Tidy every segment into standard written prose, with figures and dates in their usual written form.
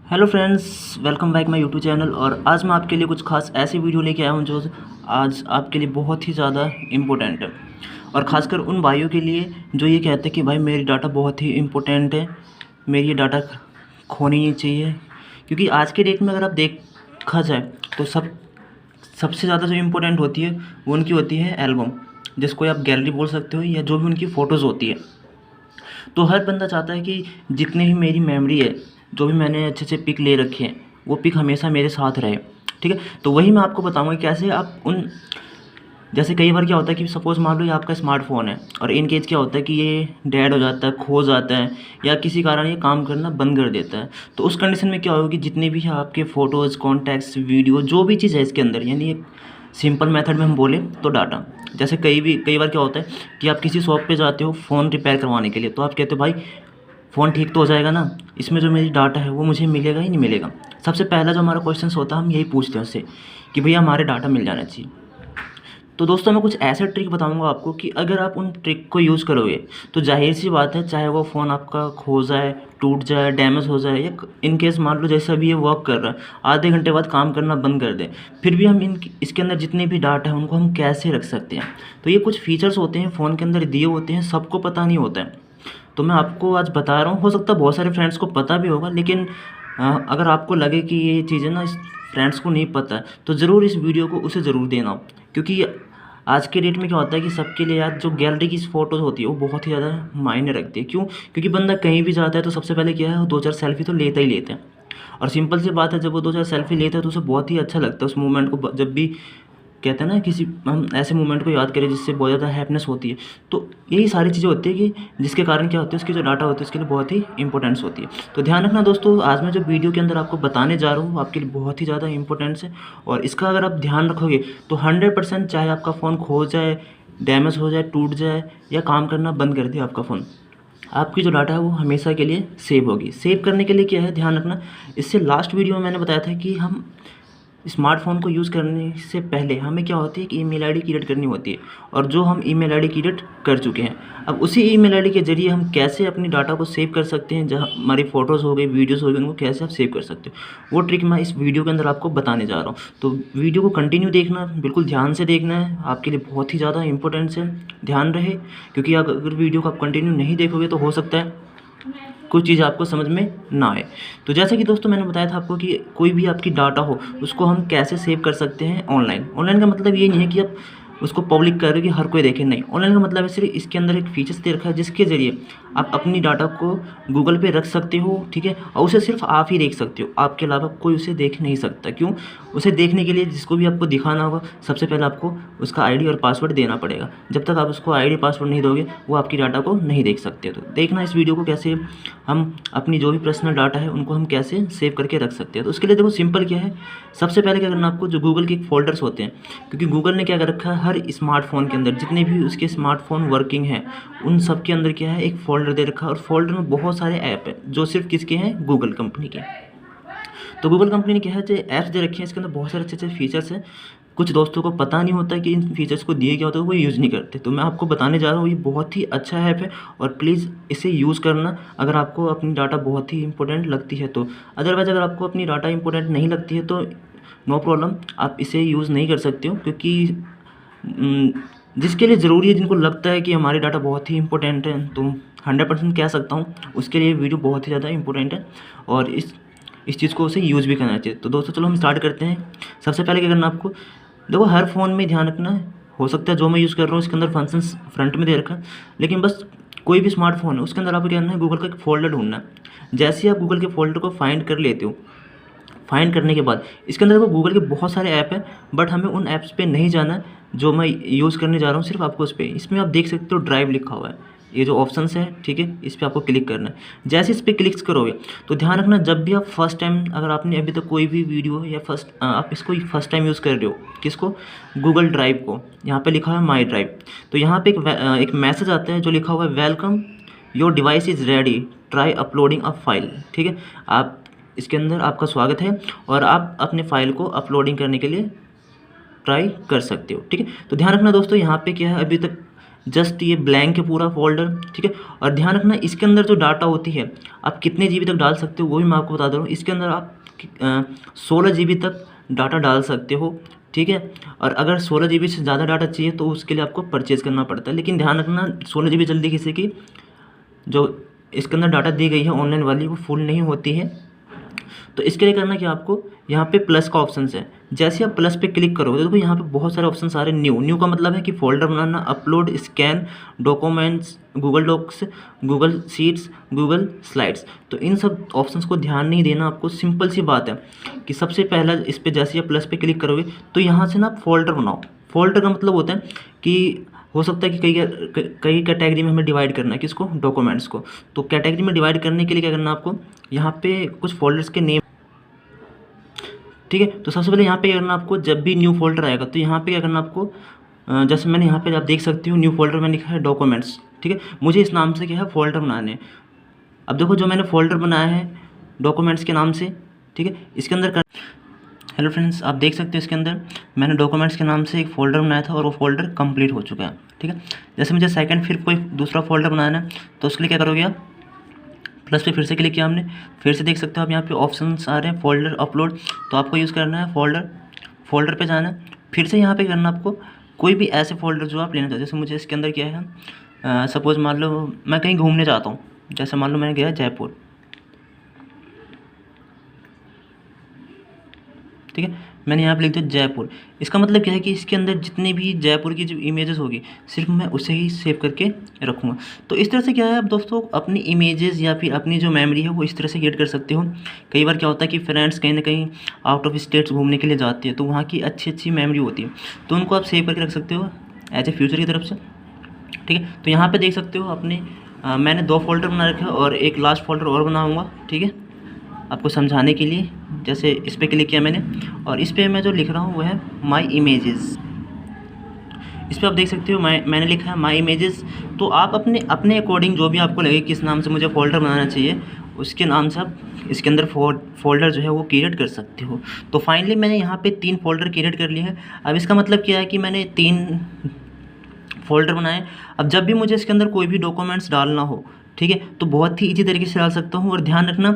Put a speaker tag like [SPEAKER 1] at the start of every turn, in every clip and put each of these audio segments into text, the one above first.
[SPEAKER 1] Hello friends, welcome back my YouTube channel. और आज मैं आपके लिए कुछ खास ऐसी वीडियो लेके आया हूँ जो आज आपके लिए बहुत ही ज़्यादा इम्पोर्टेंट है। और ख़ासकर उन भाइयों के लिए जो ये कहते हैं कि भाई मेरी डाटा बहुत ही इम्पोर्टेंट है, मेरी ये डाटा खोनी नहीं चाहिए। क्योंकि आज के डेट में अगर आप देखा जाए तो सबसे ज़्यादा जो इम्पोर्टेंट होती है वो उनकी होती है एल्बम, जिसको आप गैलरी बोल सकते हो, या जो भी उनकी फ़ोटोज़ होती है। तो हर बंदा चाहता है कि जितनी भी मेरी मेमोरी है, जो भी मैंने अच्छे से पिक ले रखे हैं, वो पिक हमेशा मेरे साथ रहे। ठीक है, तो वही मैं आपको बताऊंगा कैसे आप उन, जैसे कई बार क्या होता है कि सपोज़ मान लो ये आपका स्मार्टफोन है और इन केस क्या होता है कि ये डेड हो जाता है, खो जाता है, या किसी कारण ये काम करना बंद कर देता है। तो उस कंडीशन में क्या होगा कि जितने भी आपके फ़ोटोज़, कॉन्टैक्ट्स, वीडियो, जो भी चीज़ है इसके अंदर, यानी एक सिंपल मेथड में हम बोले तो डाटा। जैसे कई बार क्या होता है कि आप किसी शॉप पे जाते हो फ़ोन रिपेयर करवाने के लिए, तो आप कहते हो भाई फ़ोन ठीक तो हो जाएगा ना, इसमें जो मेरी डाटा है वो मुझे मिलेगा ही नहीं मिलेगा। सबसे पहला जो हमारा क्वेश्चन होता है, हम यही पूछते हैं उससे कि भैया हमारे डाटा मिल जाना चाहिए। तो दोस्तों मैं कुछ ऐसे ट्रिक बताऊंगा आपको कि अगर आप उन ट्रिक को यूज़ करोगे तो जाहिर सी बात है, चाहे वो फ़ोन आपका खो जाए, टूट जाए, डैमेज हो जाए, या इन केस मान लो जैसे अभी ये वर्क कर रहा है, आधे घंटे बाद काम करना बंद कर दे, फिर भी हम इसके अंदर जितने भी डाटा है उनको हम कैसे रख सकते हैं। तो ये कुछ फीचर्स होते हैं फ़ोन के अंदर दिए होते हैं, सबको पता नहीं होता है। तो मैं आपको आज बता रहा हूँ, हो सकता है बहुत सारे फ्रेंड्स को पता भी होगा, लेकिन अगर आपको लगे कि ये चीज़ें ना इस फ्रेंड्स को नहीं पता है तो ज़रूर इस वीडियो को उसे ज़रूर देना। क्योंकि आज के डेट में क्या होता है कि सबके लिए यार जो गैलरी की फ़ोटोज़ होती है वो बहुत ही ज़्यादा मायने रखती है। क्यों? क्योंकि बंदा कहीं भी जाता है तो सबसे पहले क्या है, वो 2-4 सेल्फ़ी तो लेता ही लेते हैं। और सिंपल सी बात है, जब वो 2-4 सेल्फ़ी लेता है तो उसे बहुत ही अच्छा लगता है उस मोमेंट को, जब भी कहते हैं ना किसी हम ऐसे मोमेंट को याद करें जिससे बहुत ज़्यादा हैप्पीनेस होती है। तो यही सारी चीज़ें होती है कि जिसके कारण क्या होती है, उसकी जो डाटा होती है उसके लिए बहुत ही इंपॉर्टेंस होती है। तो ध्यान रखना दोस्तों, आज मैं जो वीडियो के अंदर आपको बताने जा रहा हूँ आपके लिए बहुत ही ज़्यादा इंपॉर्टेंस है। और इसका अगर आप ध्यान रखोगे तो 100% चाहे आपका फ़ोन खो जाए, डैमेज हो जाए, टूट जाए, या काम करना बंद कर दे आपका फ़ोन, आपकी जो डाटा है वो हमेशा के लिए सेव होगी। सेव करने के लिए क्या है, ध्यान रखना। इससे लास्ट वीडियो में मैंने बताया था कि हम स्मार्टफ़ोन को यूज़ करने से पहले हमें क्या होती है कि ईमेल आईडी क्रिएट करनी होती है, और जो हम ईमेल आईडी क्रिएट कर चुके हैं, अब उसी ईमेल आईडी के ज़रिए हम कैसे अपनी डाटा को सेव कर सकते हैं। जहाँ हमारी फ़ोटोज़ हो गई, वीडियोज़ हो गई, उनको कैसे आप सेव कर सकते हो, वो ट्रिक मैं इस वीडियो के अंदर आपको बताने जा रहा हूँ। तो वीडियो को कंटिन्यू देखना, बिल्कुल ध्यान से देखना है, आपके लिए बहुत ही ज़्यादा इंपॉर्टेंस है, ध्यान रहे। क्योंकि अगर वीडियो को आप कंटिन्यू नहीं देखोगे तो हो सकता है कुछ चीज़ आपको समझ में ना आए। तो जैसे कि दोस्तों मैंने बताया था आपको कि कोई भी आपकी डाटा हो उसको हम कैसे सेव कर सकते हैं ऑनलाइन। ऑनलाइन का मतलब ये नहीं है कि आप उसको पब्लिक कर रहे हो कि हर कोई देखे, नहीं। ऑनलाइन का मतलब है सिर्फ इसके अंदर एक फीचर्स दे रखा है जिसके ज़रिए आप अपनी डाटा को गूगल पे रख सकते हो, ठीक है। और उसे सिर्फ आप ही देख सकते हो, आपके अलावा कोई उसे देख नहीं सकता। क्यों? उसे देखने के लिए जिसको भी आपको दिखाना होगा, सबसे पहले आपको उसका आईडी और पासवर्ड देना पड़ेगा। जब तक आप उसको आईडी पासवर्ड नहीं दोगे वो आपकी डाटा को नहीं देख सकते। तो देखना इस वीडियो को, कैसे हम अपनी जो भी पर्सनल डाटा है उनको हम कैसे सेव करके रख सकते हैं। तो उसके लिए देखो सिंपल क्या है, सबसे पहले क्या करना आपको, जो गूगल के फोल्डर्स होते हैं, क्योंकि गूगल ने क्या कर रखा है, हर स्मार्टफोन के अंदर जितने भी उसके स्मार्टफोन वर्किंग है उन सब के अंदर क्या है, एक फ़ोल्डर दे रखा है। और फोल्डर में बहुत सारे ऐप है जो सिर्फ किसके हैं, गूगल कंपनी के। तो गूगल कंपनी ने क्या है, जो ऐप्स दे रखे हैं इसके अंदर बहुत सारे अच्छे अच्छे फीचर्स हैं। कुछ दोस्तों को पता नहीं होता कि इन फीचर्स को दिए क्या होता है, वो यूज़ नहीं करते। तो मैं आपको बताने जा रहा हूँ, ये बहुत ही अच्छा ऐप है और प्लीज़ इसे यूज़ करना अगर आपको अपनी डाटा बहुत ही इंपॉर्टेंट लगती है तो। अदरवाइज़ अगर आपको अपनी डाटा इंपॉर्टेंट नहीं लगती है तो नो प्रॉब्लम, आप इसे यूज़ नहीं कर सकते हो। क्योंकि जिसके लिए ज़रूरी है, जिनको लगता है कि हमारी डाटा बहुत ही इंपॉर्टेंट है, तो 100% कह सकता हूँ उसके लिए वीडियो बहुत ही ज़्यादा इंपॉर्टेंट है। और इस चीज़ को उसे यूज़ भी करना चाहिए। तो दोस्तों चलो हम स्टार्ट करते हैं। सबसे पहले क्या करना आपको, देखो हर फ़ोन में ध्यान रखना है, हो सकता है जो मैं यूज़ कर रहा हूँ इसके अंदर फंक्शंस फ्रंट में दे रखा है, लेकिन बस कोई भी स्मार्टफोन है उसके अंदर आपको क्या करना है, गूगल का एक फ़ोल्डर ढूंढना है। जैसे ही आप गूगल के फ़ोल्डर को फाइंड कर लेते हो, फाइंड करने के बाद इसके अंदर देखो गूगल के बहुत सारे ऐप हैं, बट हमें उन ऐप्स पे नहीं जाना है जो मैं यूज़ करने जा रहा हूँ, सिर्फ आपको उस पर। इसमें आप देख सकते हो ड्राइव लिखा हुआ है, ये जो ऑप्शंस है, ठीक है, इस पर आपको क्लिक करना है। जैसे इस पर क्लिक करोगे तो ध्यान रखना, जब भी आप फर्स्ट टाइम, अगर आपने अभी तक कोई भी वीडियो या आप इसको फर्स्ट टाइम यूज़ कर रहे हो, किसको, गूगल ड्राइव को, यहाँ पे लिखा है माई ड्राइव, तो यहाँ पे एक मैसेज आता है जो लिखा हुआ है, welcome your device is ready, try uploading a file. ठीक है, आप इसके अंदर आपका स्वागत है और आप अपने फाइल को अपलोडिंग करने के लिए ट्राई कर सकते हो। ठीक है, तो ध्यान रखना दोस्तों, यहाँ पे क्या है, अभी तक जस्ट ये ब्लैंक है पूरा फोल्डर, ठीक है। और ध्यान रखना इसके अंदर जो डाटा होती है आप कितने GB तक डाल सकते हो वो भी मैं आपको बता दे रहा हूँ। इसके अंदर आप 16 GB तक डाटा डाल सकते हो, ठीक है। और अगर 16 GB से ज़्यादा डाटा चाहिए तो उसके लिए आपको परचेज़ करना पड़ता है। लेकिन ध्यान रखना 16 GB जल्दी किसी की जो इसके अंदर डाटा दी गई है ऑनलाइन वाली वो फुल नहीं होती है। तो इसके लिए करना कि आपको यहाँ पे प्लस का ऑप्शन है, जैसे आप प्लस पे क्लिक करोगे तो देखो यहाँ पे बहुत सारे ऑप्शन आ रहे हैं। न्यू का मतलब है कि फोल्डर बनाना, upload, scan, documents, Google Docs, Google Sheets, Google Slides. तो इन सब ऑप्शंस को ध्यान नहीं देना आपको। सिंपल सी बात है कि सबसे पहला इस पर जैसे आप प्लस पे क्लिक करोगे तो यहाँ से ना आप फोल्डर बनाओ। फोल्डर का मतलब होता है कि हो सकता है कि कई कैटेगरी में हमें डिवाइड करना है, किसको, डॉक्यूमेंट्स को। तो कैटेगरी में डिवाइड करने के लिए क्या करना है आपको, यहाँ पे कुछ फोल्डर्स के नेम, ठीक है। तो सबसे पहले यहाँ पे क्या करना आपको, जब भी न्यू फोल्डर आएगा तो यहाँ पे क्या करना आपको, जैसे मैंने यहाँ पे आप देख सकते हो न्यू फोल्डर में लिखा है डॉक्यूमेंट्स, ठीक है। मुझे इस नाम से क्या है फोल्डर बनाने हैं। अब देखो जो मैंने फोल्डर बनाया है डॉक्यूमेंट्स के नाम से, ठीक है, इसके अंदर हेलो फ्रेंड्स, आप देख सकते हो इसके अंदर मैंने डॉक्यूमेंट्स के नाम से एक फ़ोल्डर बनाया था और वो फोल्डर कंप्लीट हो चुका है, ठीक है। जैसे मुझे सेकंड फिर कोई दूसरा फोल्डर बनाना है तो उसके लिए क्या करोगे आप, प्लस पे फिर से क्लिक किया हमने, फिर से देख सकते हो आप यहाँ पे ऑप्शंस आ रहे हैं फोल्डर, अपलोड। तो आपको यूज़ करना है फोल्डर पे जाना है, फिर से यहाँ पे करना आपको कोई भी ऐसे फोल्डर जो आप लेना चाहते हो। जैसे मुझे इसके अंदर क्या है, सपोज़ मान लो मैं कहीं घूमने जाता हूँ, जैसे मान लो मैंने गया जयपुर, ठीक है। मैंने यहाँ पे लिख दिया जयपुर। इसका मतलब क्या है कि इसके अंदर जितनी भी जयपुर की जो इमेजेस होगी सिर्फ मैं उसे ही सेव करके रखूँगा। तो इस तरह से क्या है आप दोस्तों अपनी इमेजेस या फिर अपनी जो मेमोरी है वो इस तरह से क्रिएट कर सकते हो। कई बार क्या होता है कि फ्रेंड्स कहीं ना कहीं आउट ऑफ स्टेट्स घूमने के लिए जाती है तो वहाँ की अच्छी अच्छी मेमोरी होती है, तो उनको आप सेव करके रख सकते हो एज ए फ्यूचर की तरफ से, ठीक है। तो यहाँ पर देख सकते हो अपने मैंने 2 फोल्डर बना रखे और एक लास्ट फोल्डर और बनाऊँगा, ठीक है, आपको समझाने के लिए। जैसे इस पर क्लिक किया मैंने और इस पर मैं जो लिख रहा हूँ वो है माई इमेजेस। इस पर आप देख सकते हो मैंने लिखा है माई इमेजेस। तो आप अपने अकॉर्डिंग जो भी आपको लगे किस नाम से मुझे फ़ोल्डर बनाना चाहिए उसके नाम से आप इसके अंदर फोल्डर जो है वो क्रिएट कर सकते हो। तो फाइनली मैंने यहाँ पे 3 फोल्डर क्रिएट कर लिए हैं। अब इसका मतलब क्या है कि मैंने 3 फोल्डर बनाए। अब जब भी मुझे इसके अंदर कोई भी डॉक्यूमेंट्स डालना हो, ठीक है, तो बहुत ही ईजी तरीके से डाल सकता हूँ। और ध्यान रखना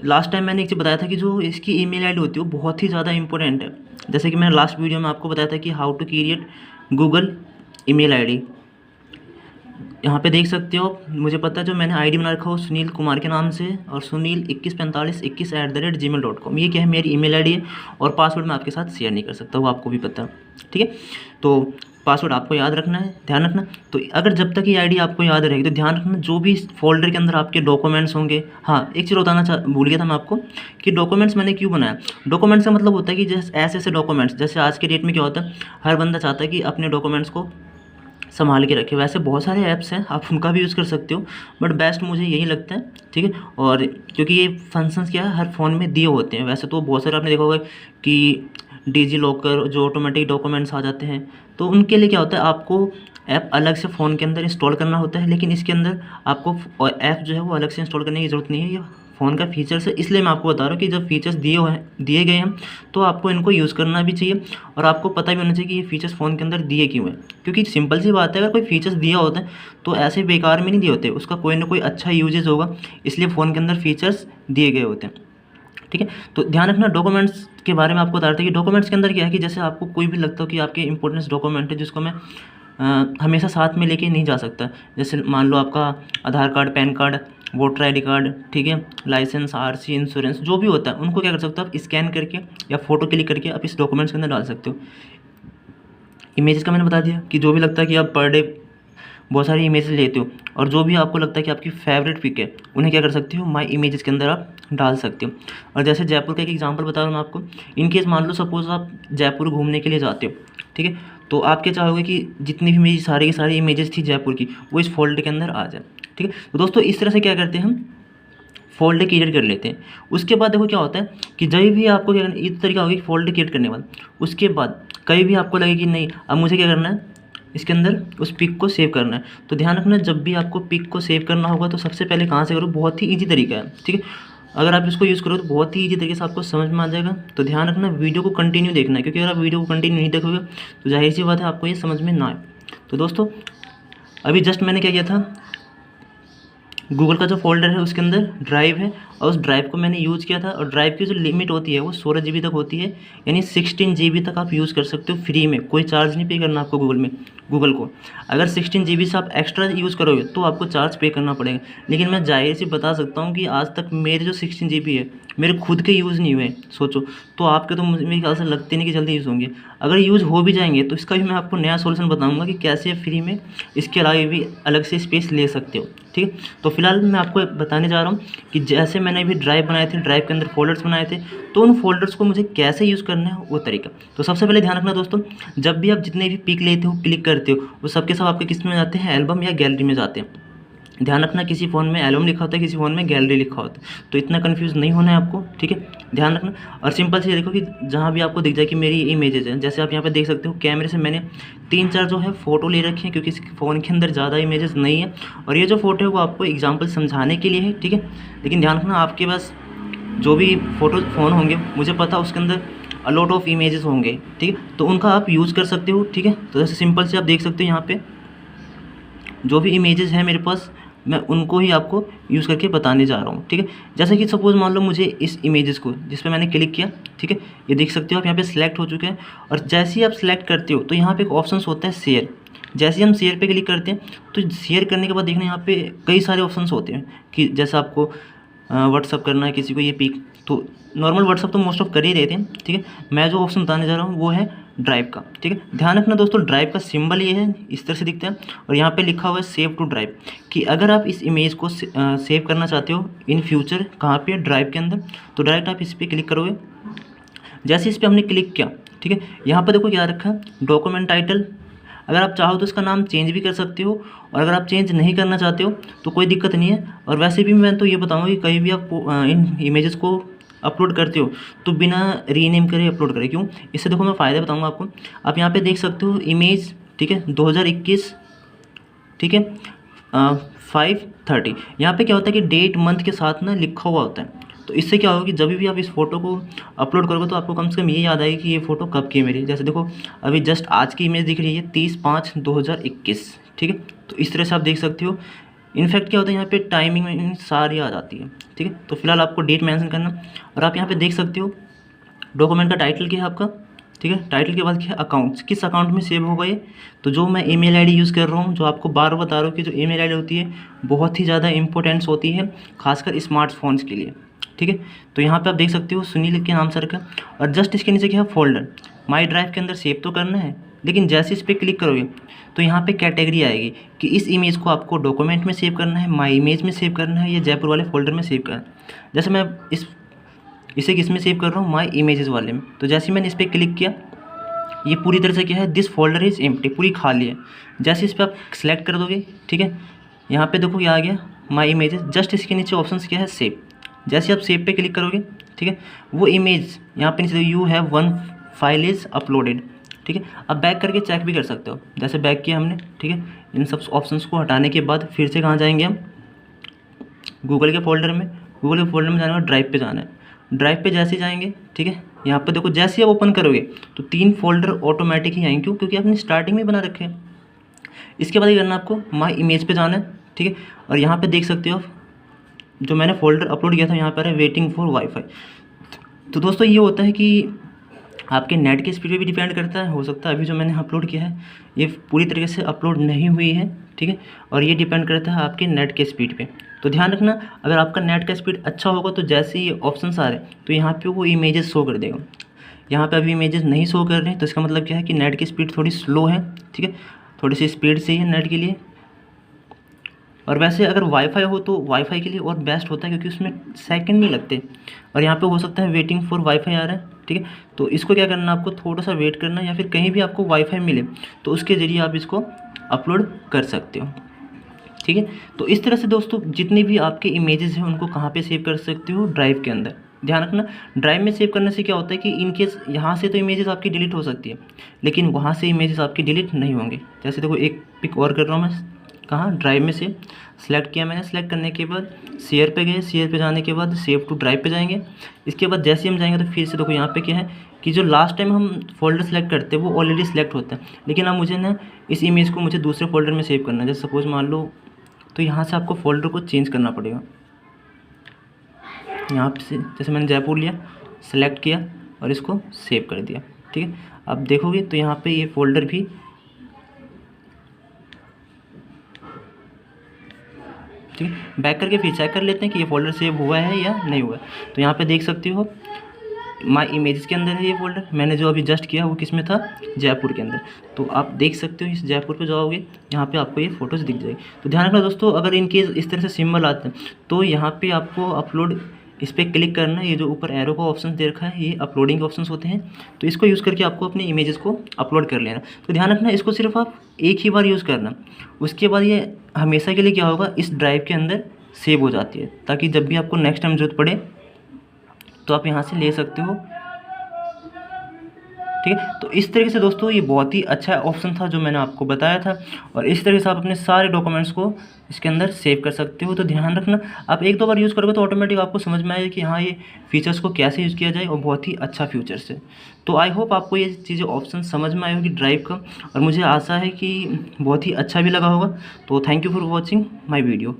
[SPEAKER 1] लास्ट टाइम मैंने एक चीज़ बताया था कि जो इसकी ईमेल आईडी होती है वो बहुत ही ज़्यादा इंपॉर्टेंट है। जैसे कि मैंने लास्ट वीडियो में आपको बताया था कि how to create Google email ID. यहाँ पे देख सकते हो मुझे पता है जो मैंने आईडी बना रखा हो सुनील कुमार के नाम से और sunil214521@gmail.com। ये क्या है, मेरी ईमेल आईडी है और पासवर्ड मैं आपके साथ शेयर नहीं कर सकता, वो आपको भी पता है, ठीक है। तो पासवर्ड आपको याद रखना है, ध्यान रखना। तो अगर जब तक ये आईडी आपको याद रहेगी तो ध्यान रखना जो भी फोल्डर के अंदर आपके डॉक्यूमेंट्स होंगे। हाँ, एक चीज़ बताना भूल गया था मैं आपको कि डॉक्यूमेंट्स मैंने क्यों बनाया। डॉक्यूमेंट्स का मतलब होता है कि जैसे ऐसे डॉक्यूमेंट्स, जैसे आज के डेट में क्या होता है हर बंदा चाहता है कि अपने डॉक्यूमेंट्स को संभाल के रखे। वैसे बहुत सारे ऐप्स हैं आप उनका भी यूज़ कर सकते हो, बट बेस्ट मुझे यही लगता है, ठीक है। और क्योंकि ये फंक्शंस क्या है हर फ़ोन में दिए होते हैं। वैसे तो बहुत सारे आपने देखा होगा कि डिजी लॉकर जो ऑटोमेटिक डॉक्यूमेंट्स आ जाते हैं, तो उनके लिए क्या होता है आपको ऐप अलग से फ़ोन के अंदर इंस्टॉल करना होता है। लेकिन इसके अंदर आपको ऐप जो है वो अलग से इंस्टॉल करने की ज़रूरत नहीं है, ये फ़ोन का फीचर्स है। इसलिए मैं आपको बता रहा हूँ कि जब फीचर्स दिए गए हैं तो आपको इनको यूज़ करना भी चाहिए और आपको पता भी होना चाहिए कि ये फीचर्स फ़ोन के अंदर दिए क्यों हैं। क्योंकि सिंपल सी बात है, अगर कोई फीचर्स दिया होता है तो ऐसे बेकार में नहीं दिए होते, उसका कोई ना कोई अच्छा यूजेज होगा, इसलिए फ़ोन के अंदर फीचर्स दिए गए होते हैं, ठीक है। तो ध्यान रखना डॉक्यूमेंट्स के बारे में आपको बता रहे थे कि डॉक्यूमेंट्स के अंदर क्या है कि जैसे आपको कोई भी लगता हो कि आपके इंपॉर्टेंट डॉक्यूमेंट है जिसको मैं हमेशा साथ में लेके नहीं जा सकता। जैसे मान लो आपका Aadhaar card, PAN card, voter ID card, ठीक है, लाइसेंस, आरसी, इंश्योरेंस जो भी होता है उनको क्या कर सकते हो आप स्कैन करके या फ़ोटो क्लिक करके आप इस डॉक्यूमेंट्स के अंदर डाल सकते हो। इमेजेस का मैंने बता दिया कि जो भी लगता है कि आप पर डे बहुत सारी इमेजेस लेते हो और जो भी आपको लगता है कि आपकी फेवरेट पिक है उन्हें क्या कर सकते हो माई इमेजेस के अंदर आप डाल सकते हो। और जैसे जयपुर का एक एग्जांपल बता रहा हूँ मैं आपको। इन केस मान लो सपोज़ आप जयपुर घूमने के लिए जाते हो, ठीक है, तो आप क्या चाहोगे कि जितनी भी मेरी सारी की सारी इमेजेस थी जयपुर की वो इस फोल्डर के अंदर आ जाए, ठीक है। तो दोस्तों इस तरह से क्या करते हैं हम फोल्डर क्रिएट कर लेते हैं। उसके बाद देखो क्या होता है कि जब भी आपको क्या करना, इस तरीका होगा कि फोल्डर क्रिएट करने के बाद उसके बाद कहीं भी आपको लगे कि नहीं अब मुझे क्या करना है इसके अंदर उस पिक को सेव करना है, तो ध्यान रखना जब भी आपको पिक को सेव करना होगा तो सबसे पहले कहाँ से करो, बहुत ही ईजी तरीका है, ठीक है। अगर आप इसको यूज़ करो तो बहुत ही ईजी तरीके से आपको समझ में आ जाएगा। तो ध्यान रखना वीडियो को कंटिन्यू देखना है, क्योंकि अगर आप वीडियो को कंटिन्यू नहीं देखोगे तो जाहिर सी बात है आपको ये समझ में ना आए। तो दोस्तों अभी जस्ट मैंने क्या किया था, गूगल का जो फोल्डर है उसके अंदर ड्राइव है और उस ड्राइव को मैंने यूज़ किया था। और ड्राइव की जो लिमिट होती है वो 16 GB तक होती है, यानी 16 GB तक आप यूज़ कर सकते हो फ्री में, कोई चार्ज नहीं पे करना आपको गूगल को। अगर 16 GB से आप एक्स्ट्रा यूज़ करोगे तो आपको चार्ज पे करना पड़ेगा। लेकिन मैं जाहिर सी बता सकता हूँ कि आज तक मेरे जो 16 GB है मेरे खुद के यूज़ नहीं हुए, सोचो। तो आपके तो मेरे ख्याल से लगते नहीं कि जल्दी यूज़ होंगे। अगर यूज़ हो भी जाएंगे तो इसका भी मैं आपको नया सोल्यूशन बताऊंगा कि कैसे आप फ्री में इसके अलावा भी अलग से स्पेस ले सकते हो, ठीक है। तो फिलहाल मैं आपको बताने जा रहा हूँ कि जैसे मैंने अभी ड्राइव बनाए थे, ड्राइव के अंदर फोल्डर्स बनाए थे, तो उन फोल्डर्स को मुझे कैसे यूज़ करना है वो तरीका। तो सबसे पहले ध्यान रखना दोस्तों, जब भी आप जितने भी पिक लेते हो, क्लिक करते हो, वो सबके सब आपके किस में जाते हैं, एल्बम या गैलरी में जाते हैं। ध्यान रखना, किसी फ़ोन में एल्बम लिखा होता है, किसी फ़ोन में गैलरी लिखा होता है, तो इतना कंफ्यूज नहीं होना है आपको, ठीक है। ध्यान रखना। और सिंपल से देखो कि जहाँ भी आपको दिख जाए कि मेरी इमेजेस हैं, जैसे आप यहाँ पे देख सकते हो कैमरे से मैंने 3-4 जो है फ़ोटो ले रखे हैं, क्योंकि इस फ़ोन के अंदर ज़्यादा इमेजेस नहीं है। और ये जो फ़ोटो है वो आपको एग्जाम्पल समझाने के लिए है, ठीक है। लेकिन ध्यान रखना, आपके पास जो भी फ़ोटो फ़ोन होंगे, मुझे पता उसके अंदर अलॉट ऑफ इमेजेस होंगे, ठीक है, तो उनका आप यूज़ कर सकते हो, ठीक है। तो जैसे सिंपल से आप देख सकते हो यहाँ पे जो भी इमेजेस हैं मेरे पास, मैं उनको ही आपको यूज़ करके बताने जा रहा हूँ, ठीक है। जैसे कि सपोज़ मान लो मुझे इस इमेजेस को, जिस पे मैंने क्लिक किया, ठीक है, ये देख सकते हो आप यहाँ पे सिलेक्ट हो चुके हैं। और जैसे ही आप सिलेक्ट करते हो तो यहाँ पे एक ऑप्शन होता है शेयर। जैसे ही हम शेयर पे क्लिक करते हैं तो शेयर करने के बाद देखना यहाँ पे कई सारे ऑप्शंस होते हैं कि जैसे आपको व्हाट्सअप करना है किसी को ये पिक, तो नॉर्मल व्हाट्सअप तो मोस्ट ऑफ कर ही देते हैं, ठीक है। मैं जो ऑप्शन बताने जा रहा हूँ वो है ड्राइव का, ठीक है। ध्यान रखना दोस्तों, ड्राइव का सिंबल ये है, इस तरह से दिखता है। और यहाँ पे लिखा हुआ है सेव टू ड्राइव, कि अगर आप इस इमेज को सेव करना चाहते हो इन फ्यूचर, कहाँ पे, ड्राइव के अंदर, तो डायरेक्ट आप इस पर क्लिक करोगे। जैसे इस पर हमने क्लिक किया, ठीक है, यहाँ पर देखो क्या रखा है, डॉक्यूमेंट टाइटल। अगर आप चाहो तो इसका नाम चेंज भी कर सकते हो, और अगर आप चेंज नहीं करना चाहते हो तो कोई दिक्कत नहीं है। और वैसे भी मैं तो ये बताऊंगा कि कहीं भी आप इन इमेजेस को अपलोड करते हो तो बिना रीनेम करे अपलोड करें। क्यों? इससे देखो मैं फ़ायदा बताऊंगा आपको। आप यहाँ पे देख सकते हो इमेज, ठीक है, 2021, ठीक है, 5:30। यहाँ पे क्या होता है कि डेट मंथ के साथ ना लिखा हुआ होता है। तो इससे क्या होगा कि जब भी आप इस फोटो को अपलोड करोगे तो आपको कम से कम ये याद आएगी कि ये फ़ोटो कब की है मेरी। जैसे देखो अभी जस्ट आज की इमेज दिख रही है 30/5/2021, ठीक है। तो इस तरह से आप देख सकते हो। इनफैक्ट क्या होता है यहाँ पे टाइमिंग में सारी आ जाती है, ठीक है। तो फिलहाल आपको डेट मेंशन करना। और आप यहाँ पे देख सकते हो डॉक्यूमेंट का टाइटल क्या है आपका, ठीक है। टाइटल के बाद क्या है, अकाउंट्स, किस अकाउंट में सेव होगा ये। तो जो मैं ईमेल आईडी यूज़ कर रहा हूँ, जो आपको बार बता रहा हूँ कि जो ईमेल आईडी होती है बहुत ही ज़्यादा इंपॉर्टेंस होती है, खासकर स्मार्टफोन्स के लिए, ठीक है। तो यहाँ पे आप देख सकते हो सुनील के नाम से रखा। और जस्ट इसके नीचे क्या है, फोल्डर। माई ड्राइव के अंदर सेव तो करना है, लेकिन जैसे इस पर क्लिक करोगे तो यहाँ पे कैटेगरी आएगी कि इस इमेज को आपको डॉक्यूमेंट में सेव करना है, माई इमेज में सेव करना है, या जयपुर वाले फोल्डर में सेव करना है। जैसे मैं इसे किस में सेव कर रहा हूँ, माई इमेजेस वाले में। तो जैसे ही मैंने इस पर क्लिक किया, ये पूरी तरह से क्या है, दिस फोल्डर इज़ एम्प्टी, पूरी खाली है। जैसे इस पर आप सेलेक्ट कर दोगे, ठीक है, यहाँ पे देखो ये आ गया माई इमेजेस। जस्ट इसके नीचे ऑप्शन क्या है, सेव। जैसे आप सेव पे क्लिक करोगे, ठीक है, वो इमेज यहाँ पे नीचे you have one file is uploaded, ठीक है। अब बैक करके चेक भी कर सकते हो। जैसे बैक किया हमने, ठीक है, इन सब ऑप्शंस को हटाने के बाद फिर से कहाँ जाएंगे हम, गूगल के फोल्डर में। गूगल के फोल्डर में जाना है, ड्राइव पे जाना है। ड्राइव पे जैसे जाएंगे, ठीक है, यहाँ पे देखो जैसे आप ओपन करोगे तो 3 फोल्डर ऑटोमेटिक ही आएंगे। क्यों? क्योंकि आपने स्टार्टिंग में बना रखे हैं। इसके बाद ये करना आपको माई इमेज पे जाना है, ठीक है। और यहाँ पे देख सकते हो आप जो मैंने फोल्डर अपलोड किया था, यहाँ पर है वेटिंग फॉर वाईफाई। तो दोस्तों ये होता है कि आपके नेट की स्पीड पे भी डिपेंड करता है। हो सकता है अभी जो मैंने अपलोड किया है ये पूरी तरीके से अपलोड नहीं हुई है, ठीक है, और ये डिपेंड करता है आपके नेट के स्पीड पे। तो ध्यान रखना, अगर आपका नेट का स्पीड अच्छा होगा तो जैसे ये ऑप्शंस आ रहे हैं तो यहाँ पे वो इमेजेस शो कर देगा। यहाँ पे अभी इमेजेस नहीं शो कर रहे हैं, तो इसका मतलब क्या है कि नेट की स्पीड थोड़ी स्लो है, ठीक है, थोड़ी सी स्पीड से ही है नेट के लिए। और वैसे अगर वाईफाई हो तो वाईफाई के लिए और बेस्ट होता है, क्योंकि उसमें सेकंड नहीं लगते। और यहाँ पे हो सकता है वेटिंग फॉर वाईफाई आ रहा है, ठीक है। तो इसको क्या करना, आपको थोड़ा सा वेट करना, या फिर कहीं भी आपको वाईफाई मिले तो उसके ज़रिए आप इसको अपलोड कर सकते हो, ठीक है। तो इस तरह से दोस्तों जितने भी आपके इमेजेस हैं उनको कहाँ पे सेव कर सकते हो, ड्राइव के अंदर। ध्यान रखना, ड्राइव में सेव करने से क्या होता है कि इनकेस यहाँ से तो इमेजेस आपकी डिलीट हो सकती है, लेकिन वहाँ से इमेजेस आपकी डिलीट नहीं होंगे। जैसे देखो एक पिक और कर रहा हूँ मैं, कहाँ, ड्राइव में से सेलेक्ट किया मैंने। सेलेक्ट करने के बाद शेयर पे गए, शेयर पे जाने के बाद सेव टू ड्राइव पे जाएंगे। इसके बाद जैसे हम जाएंगे तो फिर से देखो यहाँ पे क्या है कि जो लास्ट टाइम हम फोल्डर सेलेक्ट करते हैं वो ऑलरेडी सेलेक्ट होता है, लेकिन अब मुझे ना इस इमेज को मुझे दूसरे फोल्डर में सेव करना है। जैसे सपोज मान लो, तो यहाँ से आपको फोल्डर को चेंज करना पड़ेगा। यहाँ से जैसे मैंने जयपुर लिया, सेलेक्ट किया और इसको सेव कर दिया, ठीक है। अब देखोगे तो यहाँ पे ये फोल्डर भी, ठीक है, बैक करके फिर चेक कर लेते हैं कि ये फोल्डर सेव हुआ है या नहीं हुआ है। तो यहाँ पे देख सकते हो माई इमेजेस के अंदर है ये फोल्डर। मैंने जो अभी जस्ट किया वो किस में था, जयपुर के अंदर। तो आप देख सकते हो इस जयपुर पे जाओगे, यहाँ पे आपको ये फ़ोटोज़ दिख जाएगी। तो ध्यान रखना दोस्तों, अगर इनकेस इस तरह से सिंबल आते हैं तो यहाँ पे आपको अपलोड, इस पर क्लिक करना। ये जो ऊपर एरो का ऑप्शन दे रखा है ये अपलोडिंग के ऑप्शंस होते हैं, तो इसको यूज़ करके आपको अपनी इमेजेस को अपलोड कर लेना। तो ध्यान रखना, इसको सिर्फ आप एक ही बार यूज़ करना, उसके बाद ये हमेशा के लिए क्या होगा, इस ड्राइव के अंदर सेव हो जाती है, ताकि जब भी आपको नेक्स्ट टाइम ज़रूरत पड़े तो आप यहाँ से ले सकते हो, ठीक है। तो इस तरीके से दोस्तों ये बहुत ही अच्छा ऑप्शन था जो मैंने आपको बताया था, और इस तरीके से आप अपने सारे डॉक्यूमेंट्स को इसके अंदर सेव कर सकते हो। तो ध्यान रखना, आप एक दो बार यूज़ करोगे तो ऑटोमेटिक आपको समझ में आएगा कि हाँ ये फीचर्स को कैसे यूज़ किया जाए, और बहुत ही अच्छा फीचर्स है। तो आई होप आपको ये चीज़ें ऑप्शन समझ में आए होगी ड्राइव का, और मुझे आशा है कि बहुत ही अच्छा भी लगा होगा। तो thank you for watching my video.